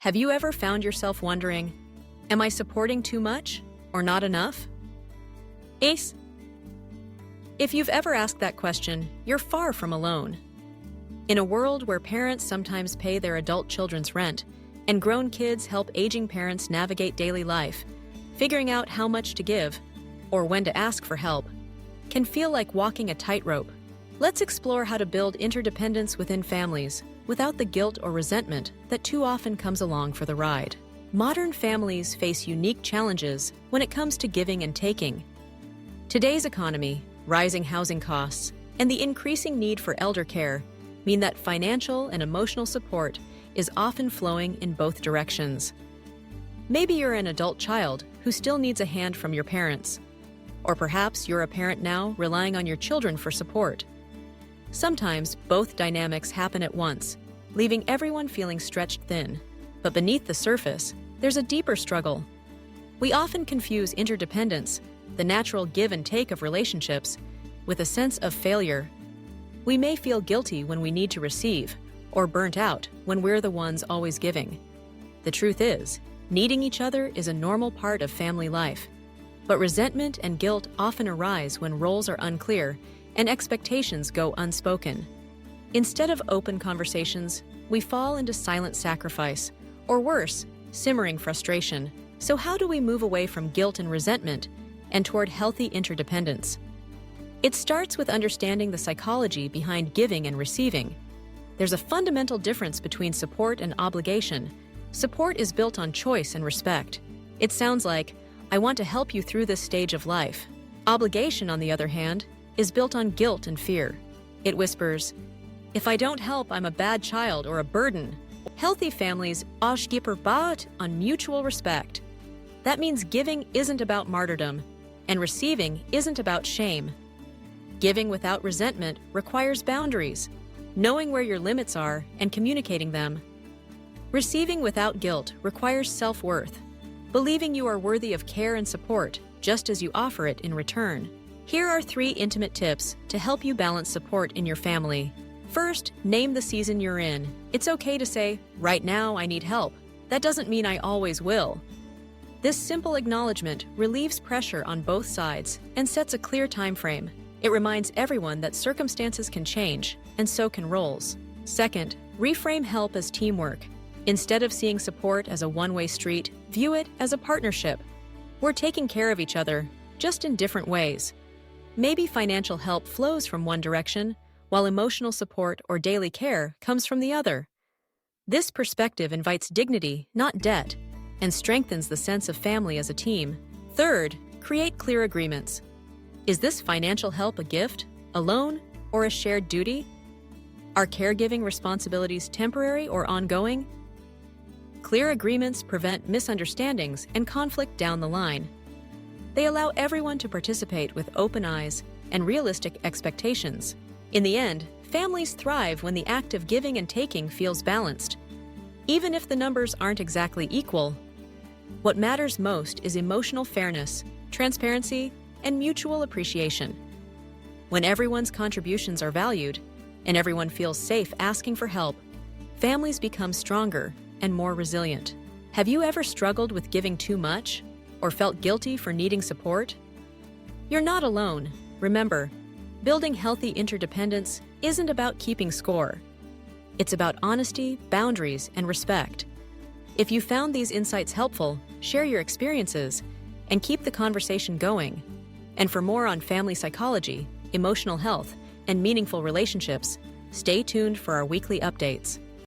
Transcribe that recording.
Have you ever found yourself wondering, am I supporting too much or not enough? Ace? If you've ever asked that question, you're far from alone. In a world where parents sometimes pay their adult children's rent and grown kids help aging parents navigate daily life, figuring out how much to give or when to ask for help can feel like walking a tightrope. Let's explore how to build interdependence within families without the guilt or resentment that too often comes along for the ride. Modern families face unique challenges when it comes to giving and taking. Today's economy, rising housing costs, and the increasing need for elder care mean that financial and emotional support is often flowing in both directions. Maybe you're an adult child who still needs a hand from your parents. Or perhaps you're a parent now relying on your children for support. Sometimes both dynamics happen at once, leaving everyone feeling stretched thin. But beneath the surface, there's a deeper struggle. We often confuse interdependence, the natural give and take of relationships, with a sense of failure. We may feel guilty when we need to receive, or burnt out when we're the ones always giving. The truth is, needing each other is a normal part of family life. But resentment and guilt often arise when roles are unclear and expectations go unspoken. Instead of open conversations, we fall into silent sacrifice, or worse, simmering frustration. So how do we move away from guilt and resentment and toward healthy interdependence? It starts with understanding the psychology behind giving and receiving. There's a fundamental difference between support and obligation. Support is built on choice and respect. It sounds like, I want to help you through this stage of life. Obligation, on the other hand, is built on guilt and fear. It whispers, if I don't help, I'm a bad child or a burden. Healthy families gebaut on mutual respect. That means giving isn't about martyrdom, and receiving isn't about shame. Giving without resentment requires boundaries, knowing where your limits are and communicating them. Receiving without guilt requires self-worth, believing you are worthy of care and support just as you offer it in return. Here are 3 intimate tips to help you balance support in your family. First, name the season you're in. It's okay to say, right now I need help. That doesn't mean I always will. This simple acknowledgement relieves pressure on both sides and sets a clear time frame. It reminds everyone that circumstances can change, and so can roles. Second, reframe help as teamwork. Instead of seeing support as a one-way street, view it as a partnership. We're taking care of each other, just in different ways. Maybe financial help flows from one direction, while emotional support or daily care comes from the other. This perspective invites dignity, not debt, and strengthens the sense of family as a team. Third, create clear agreements. Is this financial help a gift, a loan, or a shared duty? Are caregiving responsibilities temporary or ongoing? Clear agreements prevent misunderstandings and conflict down the line. They allow everyone to participate with open eyes and realistic expectations. In the end, families thrive when the act of giving and taking feels balanced. Even if the numbers aren't exactly equal, what matters most is emotional fairness, transparency, and mutual appreciation. When everyone's contributions are valued and everyone feels safe asking for help, families become stronger and more resilient. Have you ever struggled with giving too much or felt guilty for needing support? You're not alone. Remember, building healthy interdependence isn't about keeping score. It's about honesty, boundaries, and respect. If you found these insights helpful, share your experiences and keep the conversation going. And for more on family psychology, emotional health, and meaningful relationships, stay tuned for our weekly updates.